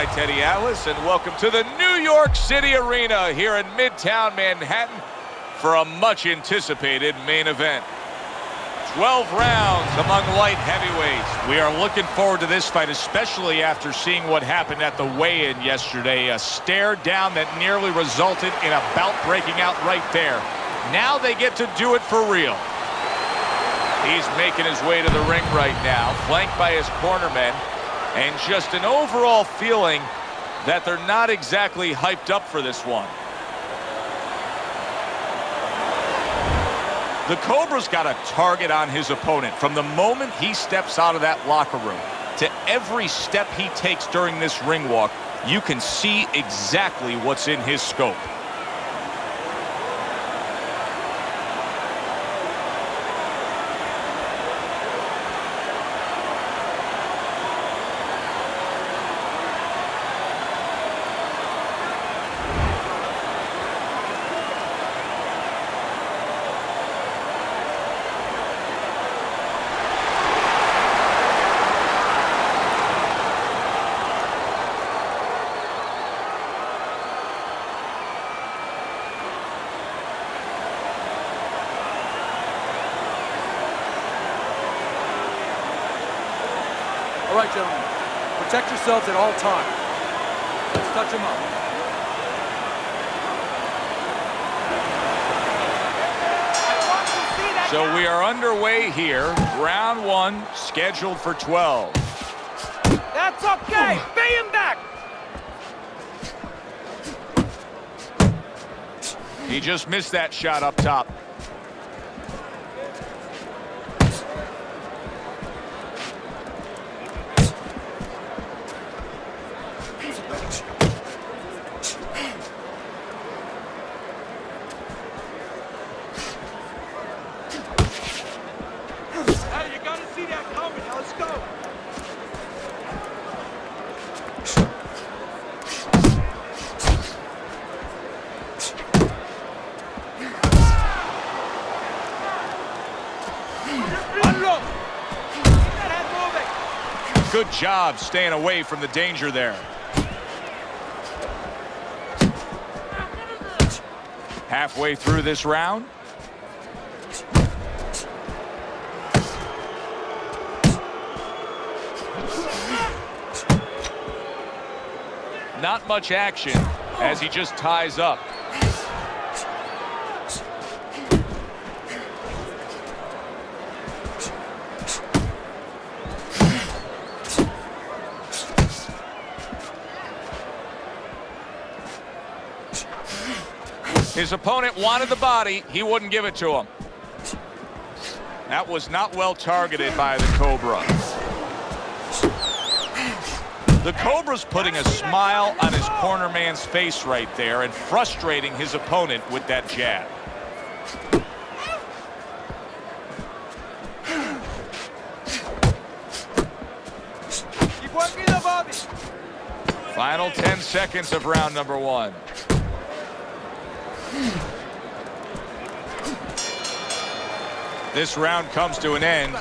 by Teddy Atlas, and welcome to the New York City Arena here in Midtown Manhattan for a much-anticipated main event. 12 rounds among light heavyweights. We are looking forward to this fight, especially after seeing what happened at the weigh-in yesterday. A stare down that nearly resulted in a bout breaking out right there. Now they get to do it for real. He's making his way to the ring right now, flanked by his cornermen, and just an overall feeling that they're not exactly hyped up for this one. The Cobra's got a target on his opponent from the moment he steps out of that locker room to every step he takes during this ring walk. You can see exactly what's in his scope. All right, gentlemen, protect yourselves at all times. Let's touch them up. So we are underway here. Round one, scheduled for 12. That's okay. Pay him back. He just missed that shot up top. Good job staying away from the danger there. Halfway through this round. Not much action as he just ties up. His opponent wanted the body. He wouldn't give it to him. That was not well targeted by the Cobra. The Cobra's putting a smile on his corner man's face right there and frustrating his opponent with that jab. Keep working the body. Final 10 seconds of round number one. This round comes to an end,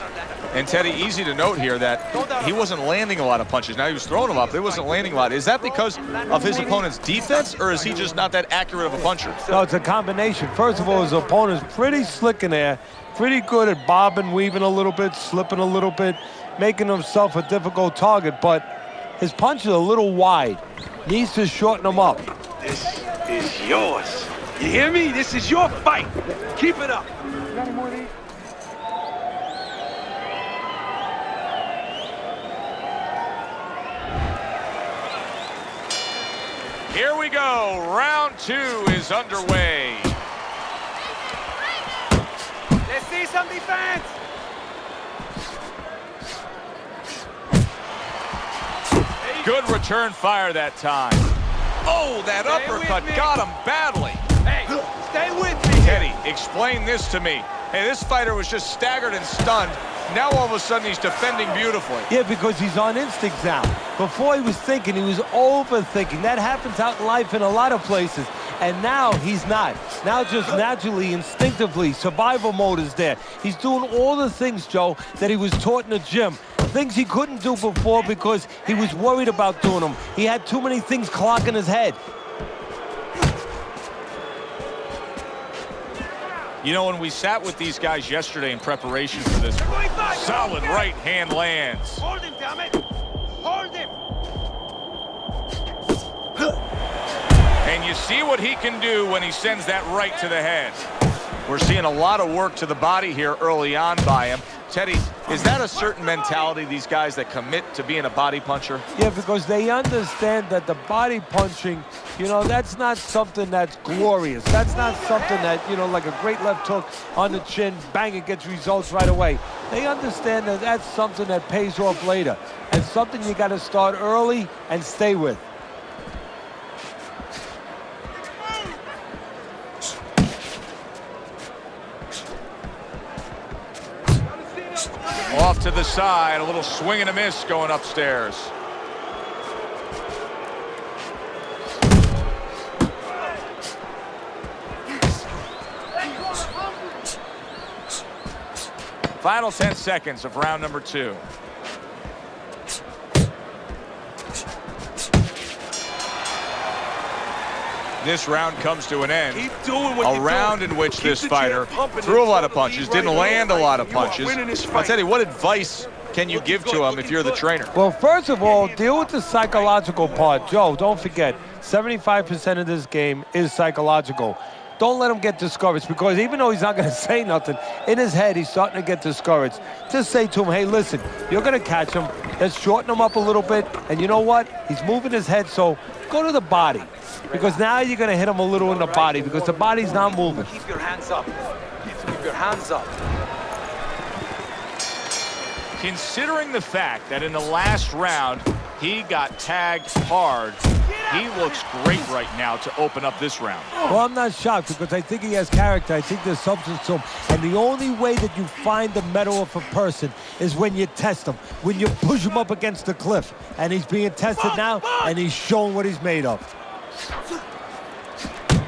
and Teddy, easy to note here that he wasn't landing a lot of punches. Now he was throwing them up, but he wasn't landing a lot. Is that because of his opponent's defense, or is he just not that accurate of a puncher? No, it's a combination. First of all, his opponent's pretty slick in there, pretty good at bobbing, weaving a little bit, slipping a little bit, making himself a difficult target, but his punch is a little wide. Needs to shorten them up. This is yours. You hear me? This is your fight. Keep it up. Got any more of these? Here we go. Round two is underway. Let's see some defense. Good return fire that time. Oh, that uppercut got him badly. Hey, stay with me. Teddy, explain this to me. Hey, this fighter was just staggered and stunned. Now all of a sudden he's defending beautifully. Yeah, because he's on instinct now. Before he was thinking, he was overthinking. That happens out in life in a lot of places. And now he's not. Now just naturally, instinctively, survival mode is there. He's doing all the things, Joe, that he was taught in the gym. Things he couldn't do before because he was worried about doing them. He had too many things clogging his head. You know, when we sat with these guys yesterday in preparation for this, solid right hand lands. Hold him, damn it! Hold him! And you see what he can do when he sends that right to the head. We're seeing a lot of work to the body here early on by him. Teddy, is that a certain mentality, these guys that commit to being a body puncher? Yeah, because they understand that the body punching, you know, that's not something that's glorious. That's not something that, you know, like a great left hook on the chin, bang, it gets results right away. They understand that that's something that pays off later and something you got to start early and stay with. Off to the side, a little swing and a miss going upstairs. Final 10 seconds of round number 2. This round comes to an end. Keep doing what A you're round doing. in which Keep this the fighter jab pumping threw a and lot of follow the punches, lead didn't right land a away. lot of You are punches. winning this Now, fight. Teddy, what advice can you give to him if you're the trainer? Well, first of all, deal with the psychological part. Joe, don't forget, 75% of this game is psychological. Don't let him get discouraged, because even though he's not going to say nothing, in his head, he's starting to get discouraged. Just say to him, hey, listen, you're going to catch him. Let's shorten him up a little bit. And you know what? He's moving his head, so go to the body. Because now you're going to hit him a little in the body, because the body's not moving. Keep your hands up. Keep your hands up. Considering the fact that in the last round, he got tagged hard, he looks great right now to open up this round. Well, I'm not shocked, because I think he has character. I think there's substance to him. And the only way that you find the mettle of a person is when you test him, when you push him up against the cliff. And he's being tested now, and he's showing what he's made of.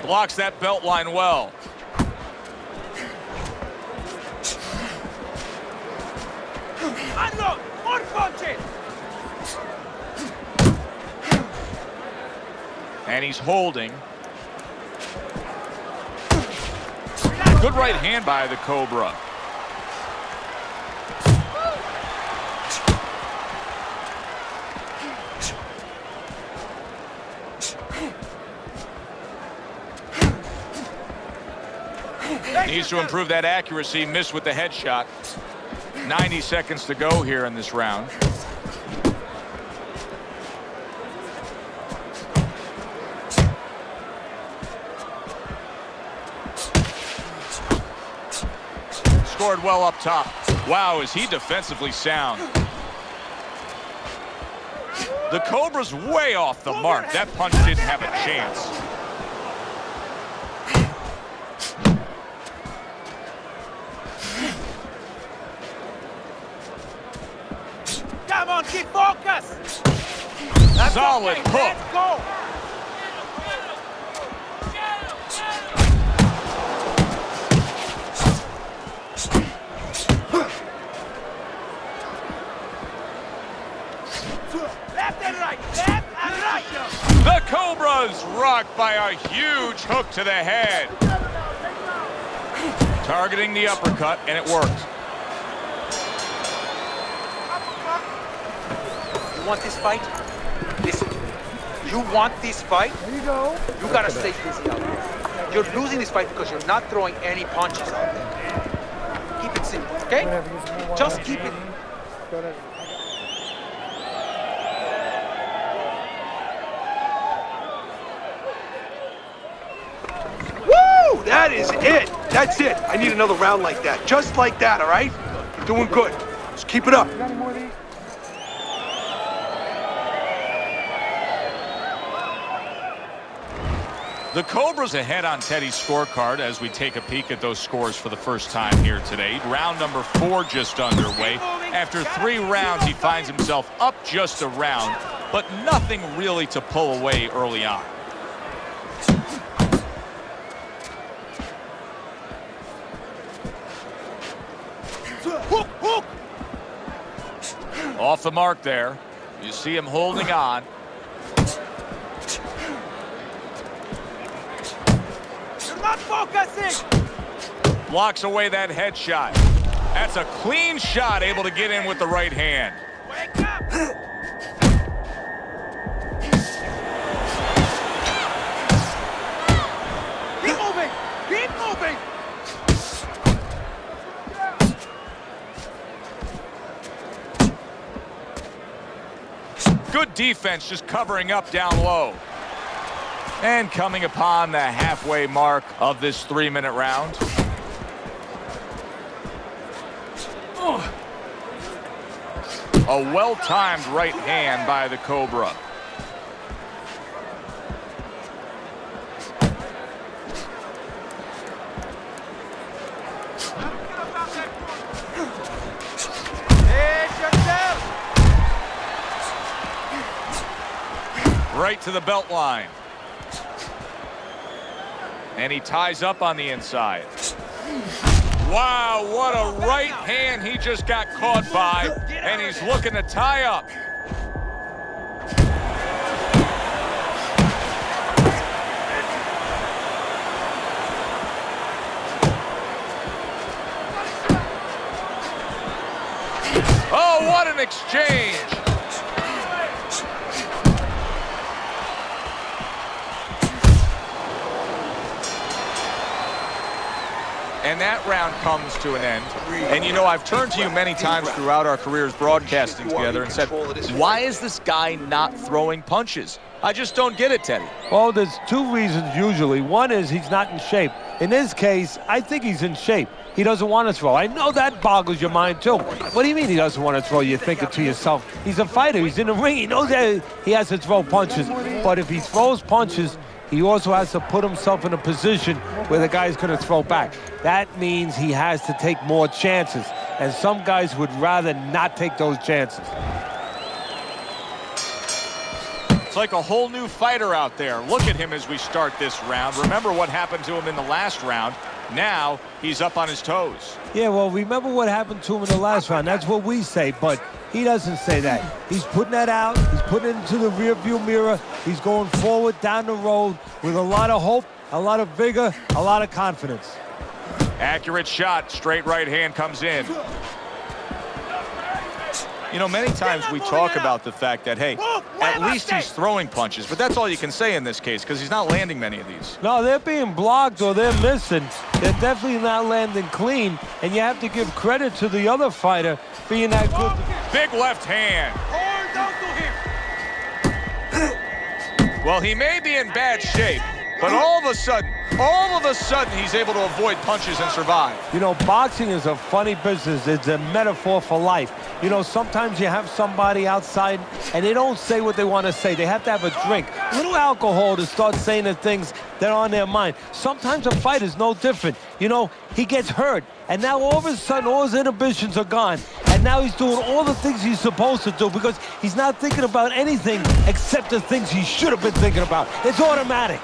Blocks that belt line well. Unload! More punches! And he's holding. Good right hand by the Cobra. Needs to improve that accuracy. Missed with the headshot. 90 seconds to go here in this round. Scored well up top. Wow, is he defensively sound. The Cobra's way off the mark. That punch didn't have a chance. Come on, keep focus! Solid hook. Let's go! Left and right, left and right! The Cobra's rocked by a huge hook to the head. Targeting the uppercut, and it worked. You want this fight? Listen, you want this fight? There you go. You gotta stay busy out there. You're losing this fight because you're not throwing any punches out there. Keep it simple, okay? Just keep it. Woo! That is it! That's it! I need another round like that. Just like that, all right? You're doing good. Just keep it up. The Cobra's ahead on Teddy's scorecard as we take a peek at those scores for the first time here today. Round number 4 just underway. After 3 rounds, he finds himself up just a round, but nothing really to pull away early on. Hook, hook! Off the mark there. You see him holding on. You're not focusing! Blocks away that headshot. That's a clean shot, able to get in with the right hand. Wake up! Keep moving! Keep moving! Good defense, just covering up down low. And coming upon the halfway mark of this 3-minute round. A well-timed right hand by the Cobra. Right to the belt line. And he ties up on the inside. Wow, what a right hand he just got caught by. And he's looking to tie up. Oh, what an exchange. And that round comes to an end. And you know, I've turned to you many times throughout our careers broadcasting together and said, why is this guy not throwing punches? I just don't get it, Teddy. Well, there's two reasons usually. One is he's not in shape. In this case, I think he's in shape. He doesn't want to throw. I know that boggles your mind, too. What do you mean he doesn't want to throw? You're thinking to yourself, he's a fighter. He's in the ring. He knows that he has to throw punches. But if he throws punches, he also has to put himself in a position where the guy's going to throw back. That means he has to take more chances. And some guys would rather not take those chances. It's like a whole new fighter out there. Look at him as we start this round. Remember what happened to him in the last round. Now he's up on his toes. Yeah, well, remember what happened to him in the last round. That's what we say, but he doesn't say that. He's putting that out. He's putting it into the rearview mirror. He's going forward down the road with a lot of hope, a lot of vigor, a lot of confidence. Accurate shot. Straight right hand comes in. You know, many times we talk about the fact that, hey, at least he's throwing punches, but that's all you can say in this case because he's not landing many of these. No, they're being blocked or they're missing. They're definitely not landing clean, and you have to give credit to the other fighter being that good. Big left hand. Well, he may be in bad shape, but all of a sudden, he's able to avoid punches and survive. You know, boxing is a funny business. It's a metaphor for life. You know, sometimes you have somebody outside and they don't say what they want to say. They have to have a drink, a little alcohol to start saying the things that are on their mind. Sometimes a fight is no different. You know, he gets hurt and now all of a sudden all his inhibitions are gone. And now he's doing all the things he's supposed to do because he's not thinking about anything except the things he should have been thinking about. It's automatic.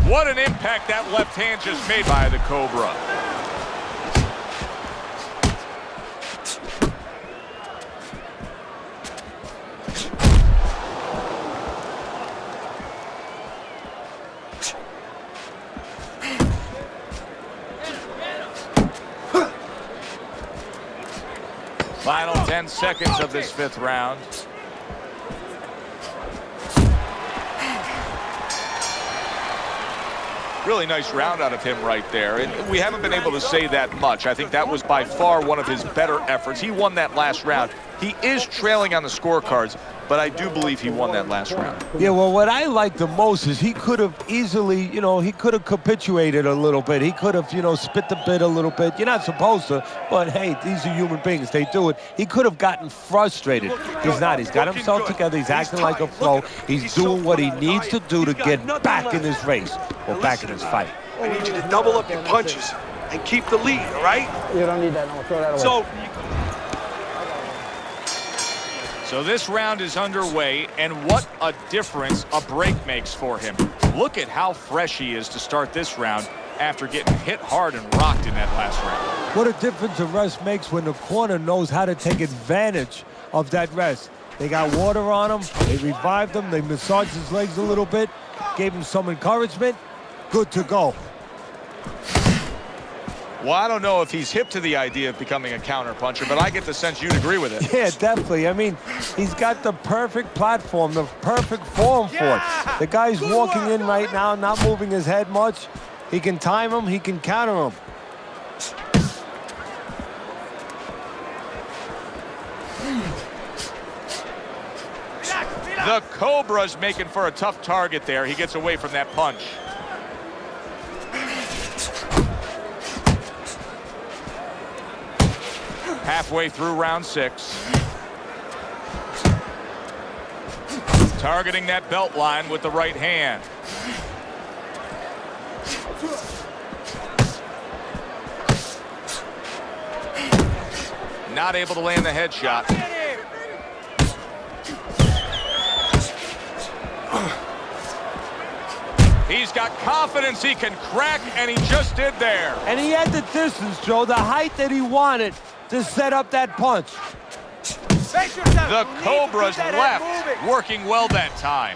What an impact that left hand just made by the Cobra. Final 10 seconds of this 5th round. Really nice round out of him right there. And we haven't been able to say that much. I think that was by far one of his better efforts. He won that last round. He is trailing on the scorecards, but I do believe he won that last round. Yeah, well, what I like the most is he could have easily, you know, he could have capitulated a little bit. He could have, you know, spit the bit a little bit. You're not supposed to, but hey, these are human beings. They do it. He could have gotten frustrated. He's not. He's got himself together. He's acting like a pro. He's doing what he needs to do to get back in his race or back in his fight. I need you to double up your punches and keep the lead, all right? You don't need that. No, throw that away. So this round is underway, and what a difference a break makes for him. Look at how fresh he is to start this round after getting hit hard and rocked in that last round. What a difference a rest makes when the corner knows how to take advantage of that rest. They got water on him, they revived him, they massaged his legs a little bit, gave him some encouragement, good to go. Well, I don't know if he's hip to the idea of becoming a counterpuncher, but I get the sense you'd agree with it. Yeah, definitely. I mean, he's got the perfect platform, the perfect form for it. The guy's walking in right now, not moving his head much. He can time him, he can counter him. The Cobra's making for a tough target there. He gets away from that punch. Halfway through round 6. Targeting that belt line with the right hand. Not able to land the headshot. He's got confidence he can crack, and he just did there. And he had the distance, Joe, the height that he wanted to set up that punch. The Cobra's left, working well that time.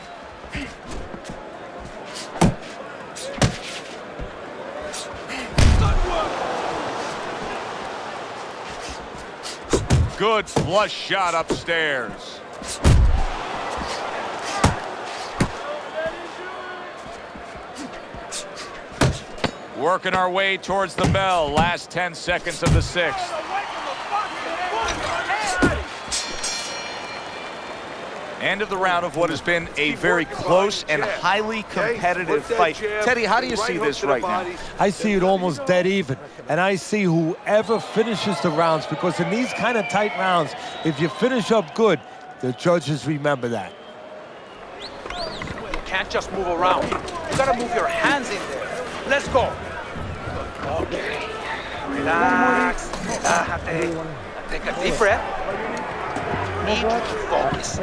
Good flush shot upstairs. Working our way towards the bell. Last 10 seconds of the 6th. End of the round of what has been a very close and highly competitive fight. Teddy, how do you see this right now? I see it almost dead even, and I see whoever finishes the rounds, because in these kind of tight rounds, if you finish up good, the judges remember that. You can't just move around. You gotta move your hands in there. Let's go. Okay. Relax. Relájate. Take a deep breath. Need you to focus.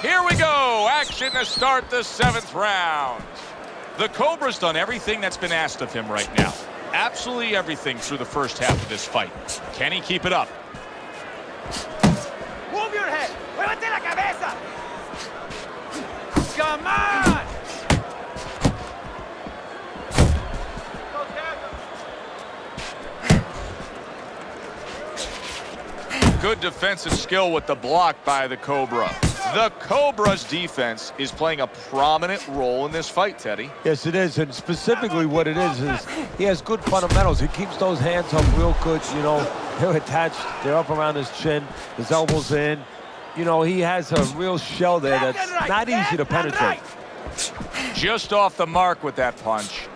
Here we go. Action to start the 7th round. The Cobra's done everything that's been asked of him right now. Absolutely everything through the first half of this fight. Can he keep it up? Move your head. Muévete la cabeza. Come on. Good defensive skill with the block by the Cobra. The Cobra's defense is playing a prominent role in this fight, Teddy. Yes, it is, and specifically what it is he has good fundamentals. He keeps those hands up real good, you know. They're attached, they're up around his chin, his elbows in. You know, he has a real shell there that's not easy to penetrate. Just off the mark with that punch.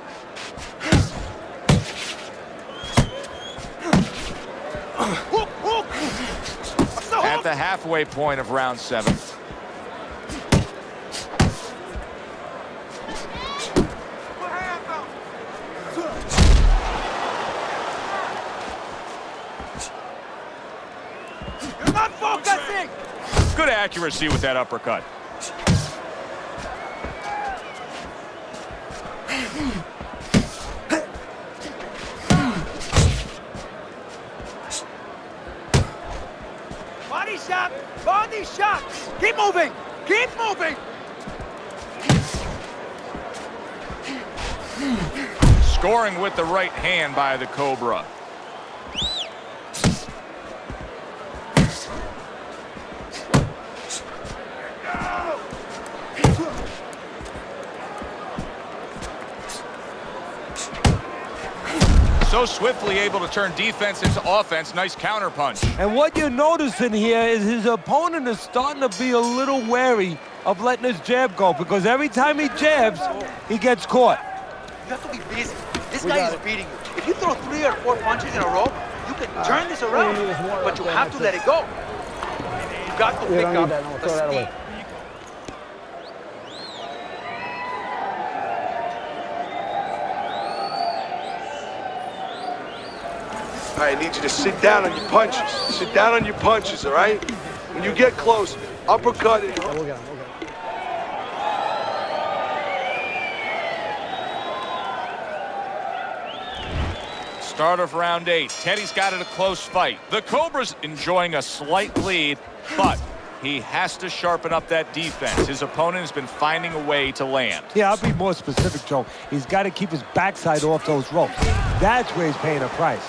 At the halfway point of round 7. You're not focusing. Good accuracy with that uppercut. Body shot. Body shot. Keep moving. Keep moving. Scoring with the right hand by the Cobra. So swiftly able to turn defense into offense. Nice counter punch. And what you're noticing here is his opponent is starting to be a little wary of letting his jab go, because every time he jabs, he gets caught. You have to be busy. This guy is beating you. If you throw 3 or 4 punches in a row, you can turn this around, but you have to let it go. You got to pick up the steam. right, I need you to sit down on your punches. Sit down on your punches, all right? When you get close, uppercut it. Start of round 8. Teddy's got it a close fight. The Cobra's enjoying a slight lead, but he has to sharpen up that defense. His opponent has been finding a way to land. Yeah, I'll be more specific, Joe. He's got to keep his backside off those ropes. That's where he's paying a price.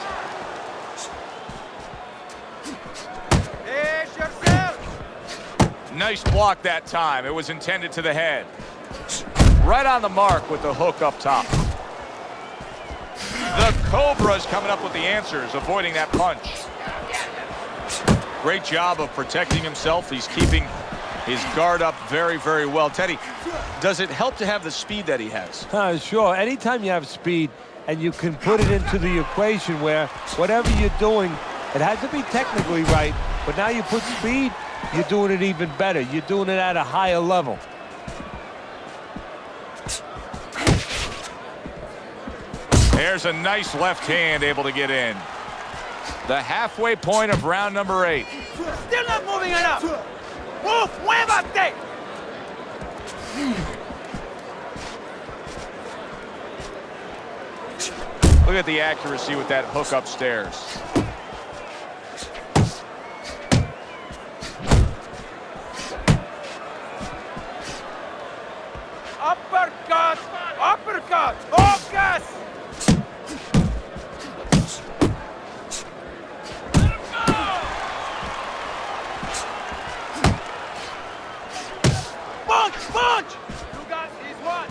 Nice block that time. It was intended to the head. Right on the mark with the hook up top. The Cobra's coming up with the answers, avoiding that punch. Great job of protecting himself. He's keeping his guard up very, very well. Teddy, does it help to have the speed that he has? Sure. Anytime you have speed and you can put it into the equation where whatever you're doing, it has to be technically right, but now you put speed, you're doing it even better. You're doing it at a higher level. There's a nice left hand able to get in. The halfway point of round number 8. Still not moving enough. Move, muévate. Look at the accuracy with that hook upstairs. Uppercut, uppercut, focus. Punch, punch. You got this one.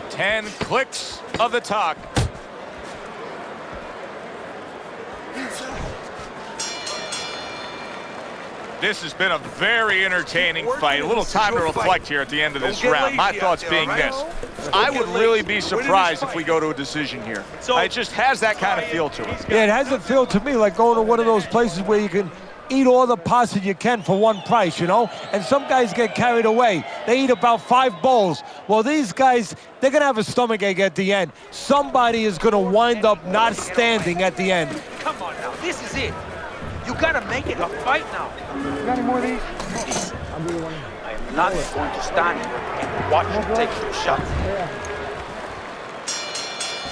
Ten clicks of the talk. This has been a very entertaining fight. A little time to reflect here at the end of this round. My thoughts being this. I would really be surprised if we go to a decision here. It just has that kind of feel to it. Yeah, it has a feel to me like going to one of those places where you can eat all the pasta you can for one price, you know? And some guys get carried away. They eat about 5 bowls. Well, these guys, they're going to have a stomachache at the end. Somebody is going to wind up not standing at the end. Come on now, this is it. You gotta make it a fight now. You got any more of these? Listen, I am not going to stand here and watch you take 2 shots.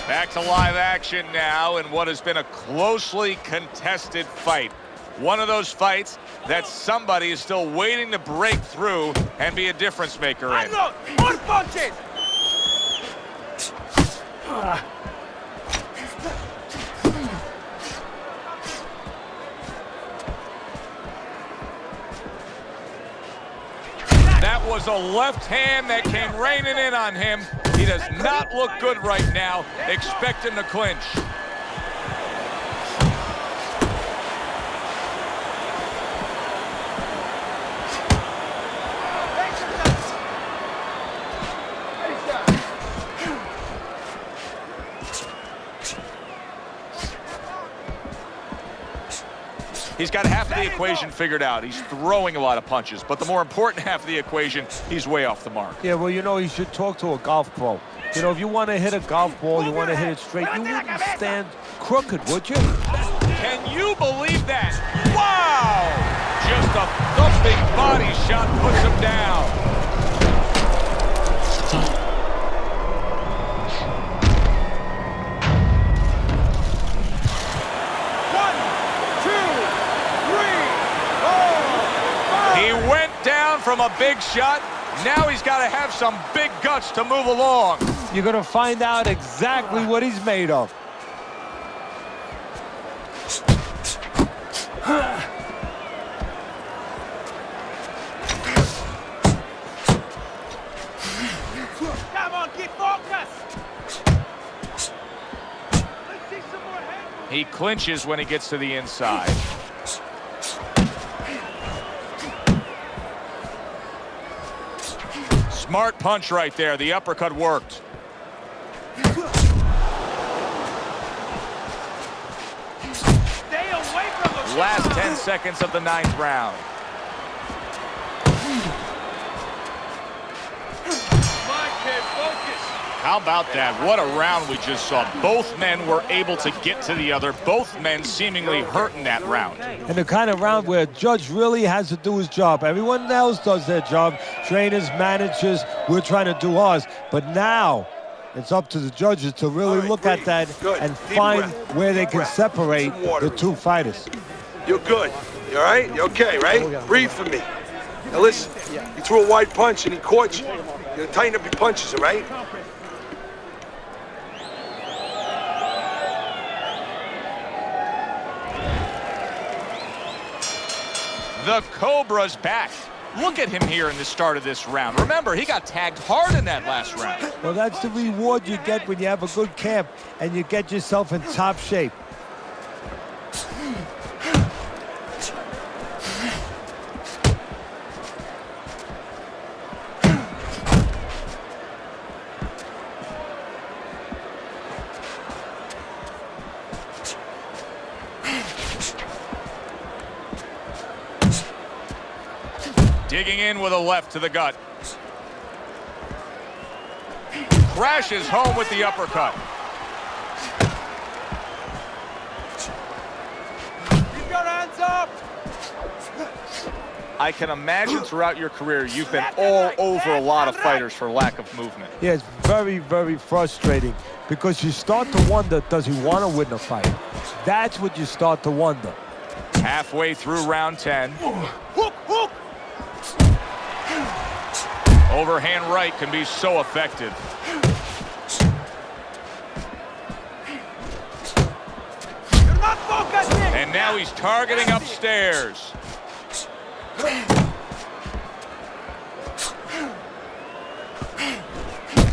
Back to live action now in what has been a closely contested fight. One of those fights that somebody is still waiting to break through and be a difference maker in. Look, more punches! That was a left hand that came raining in on him. He does not look good right now. Expect him to clinch. He's got half of the equation figured out. He's throwing a lot of punches, but the more important half of the equation, he's way off the mark. Yeah, well, you know, you should talk to a golf pro. You know, if you want to hit a golf ball, you want to hit it straight, you wouldn't stand crooked, would you? Can you believe that? Wow! Just a thumping body shot puts him down. From a big shot, now he's got to have some big guts to move along. You're going to find out exactly what he's made of. Come on, keep focus. Let's see some more head. He clinches when he gets to the inside. Smart punch right there. The uppercut worked. Stay away from the Last 10 seconds of the 9th round. How about that? What a round we just saw. Both men were able to get to the other. Both men seemingly hurt in that round. And the kind of round where a judge really has to do his job. Everyone else does their job. Trainers, managers, we're trying to do ours. But now it's up to the judges to really look at that and find where they can separate the two fighters. You're good. You all right? You okay, right? Breathe for me. Now listen, you threw a wide punch and he caught you. You're gonna tighten up your punches, all right? The Cobra's back. Look at him here in the start of this round. Remember, he got tagged hard in that last round. Well, that's the reward you get when you have a good camp and you get yourself in top shape. Digging in with a left to the gut. Crashes home with the uppercut. Keep your hands up! I can imagine throughout your career you've been all over a lot of fighters for lack of movement. Yeah, it's very, very frustrating because you start to wonder, does he want to win the fight? That's what you start to wonder. Halfway through round 10. Hook, hook! Overhand right can be so effective. You're not focusing! And now he's targeting upstairs.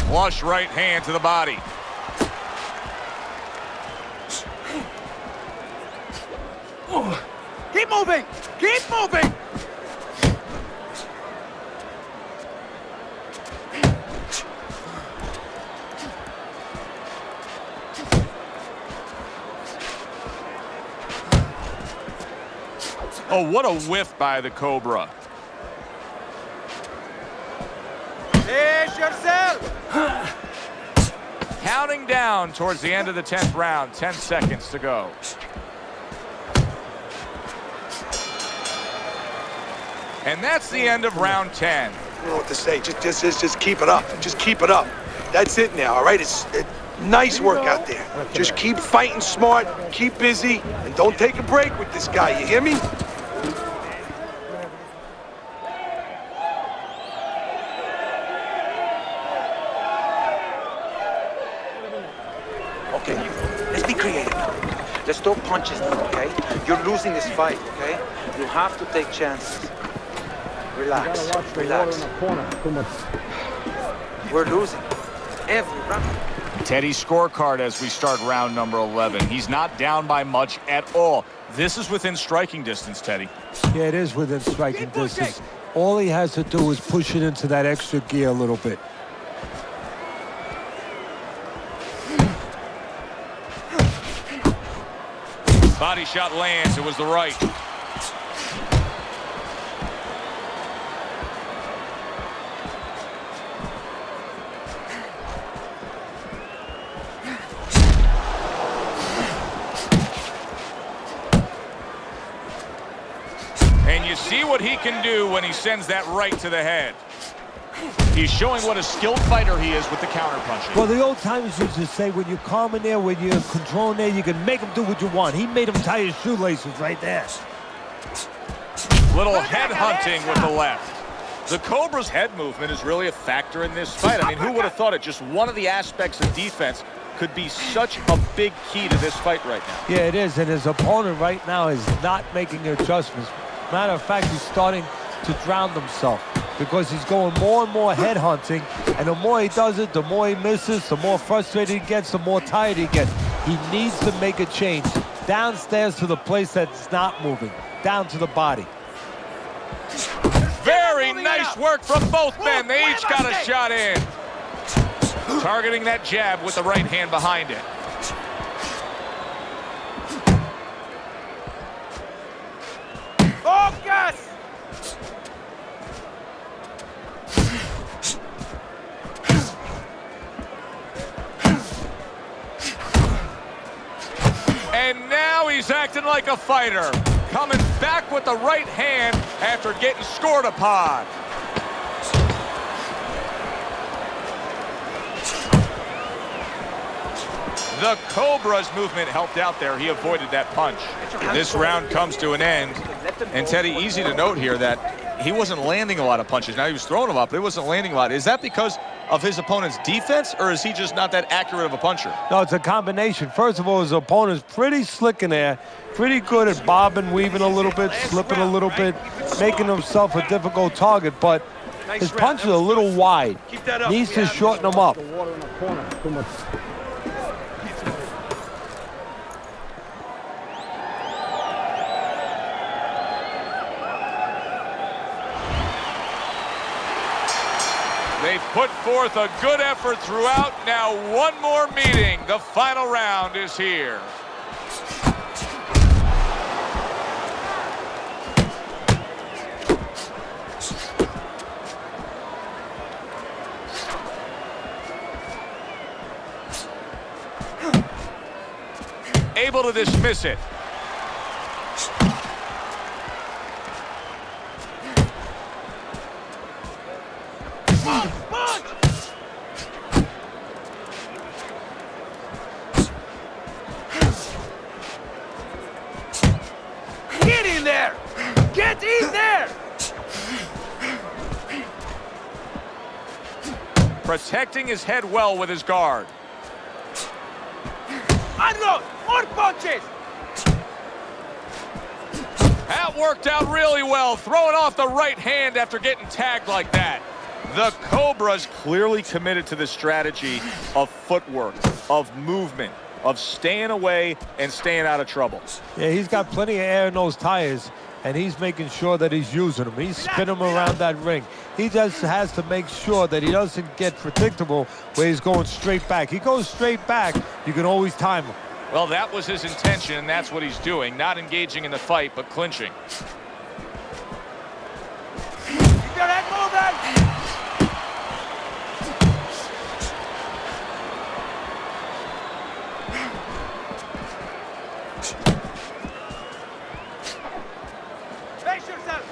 Flush right hand to the body. Keep moving! Keep moving! Oh, what a whiff by the Cobra. Pace yourself! Counting down towards the end of the 10th round. 10 seconds to go. And that's the end of round 10. I don't know what to say. Just keep it up. Just keep it up. That's it now, all right? It's nice work out there. Just keep fighting smart, keep busy, and don't take a break with this guy. You hear me? Okay, let's be creative. Let's throw punches now, okay? You're losing this fight, okay? You have to take chances. Relax, relax. We're losing every round. Teddy's scorecard as we start round number 11. He's not down by much at all. This is within striking distance, Teddy. Yeah, it is within striking distance. All he has to do is push it into that extra gear a little bit. Body shot lands. It was the right. And you see what he can do when he sends that right to the head. He's showing what a skilled fighter he is with the counterpunching. Well, the old timers used to say, when you're calm in there, when you're controlling there, you can make him do what you want. He made him tie his shoelaces right there. Little head hunting with the left. The Cobra's head movement is really a factor in this fight. I mean, who would have thought it? Just one of the aspects of defense could be such a big key to this fight right now. Yeah, it is, and his opponent right now is not making adjustments. Matter of fact, he's starting to drown himself because he's going more and more head hunting, and the more he does it, the more he misses, the more frustrated he gets, the more tired he gets. He needs to make a change downstairs to the place that's not moving, down to the body. Very nice work from both men. They each got a shot in. Targeting that jab with the right hand behind it. acting like a fighter. Coming back with the right hand after getting scored upon. The Cobra's movement helped out there. He avoided that punch. This round comes to an end. And Teddy, easy to note here that he wasn't landing a lot of punches. Now he was throwing them up, but he wasn't landing a lot. Is that because of his opponent's defense, or is he just not that accurate of a puncher? No, it's a combination. First of all, his opponent's pretty slick in there, pretty good at bobbing, weaving a little bit, slipping a little bit, making himself a difficult target, but his punches are a little wide. Needs to shorten them up. They've put forth a good effort throughout. Now one more meeting. The final round is here. Able to dismiss it. Get in there! Get in there! Protecting his head well with his guard. Unload! More punches! That worked out really well, throwing off the right hand after getting tagged like that. The Cobra's clearly committed to the strategy of footwork, of movement, of staying away and staying out of trouble. Yeah, he's got plenty of air in those tires, and he's making sure that he's using them. He's spinning them around that ring. He just has to make sure that he doesn't get predictable where he's going straight back. He goes straight back, you can always time him. Well, that was his intention, and that's what he's doing. Not engaging in the fight, but clinching. Keep your head moving! Face yourself!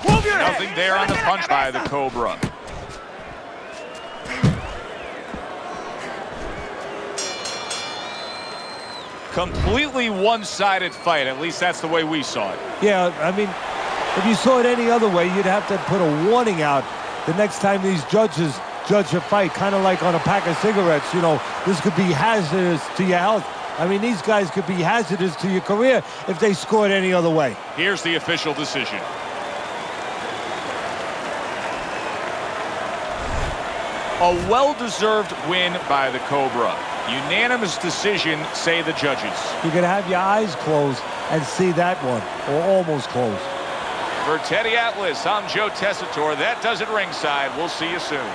Move your head! Nothing there on the punch by the Cobra. Completely one-sided fight. At least that's the way we saw it. Yeah, I mean, if you saw it any other way, you'd have to put a warning out the next time these judges judge a fight, kind of like on a pack of cigarettes. You know, this could be hazardous to your health. I mean, these guys could be hazardous to your career if they scored any other way. Here's the official decision. A well-deserved win by the Cobra. Unanimous decision, say the judges. You can have your eyes closed and see that one, or almost closed. For Teddy Atlas, I'm Joe Tessitore. That does it ringside. We'll see you soon.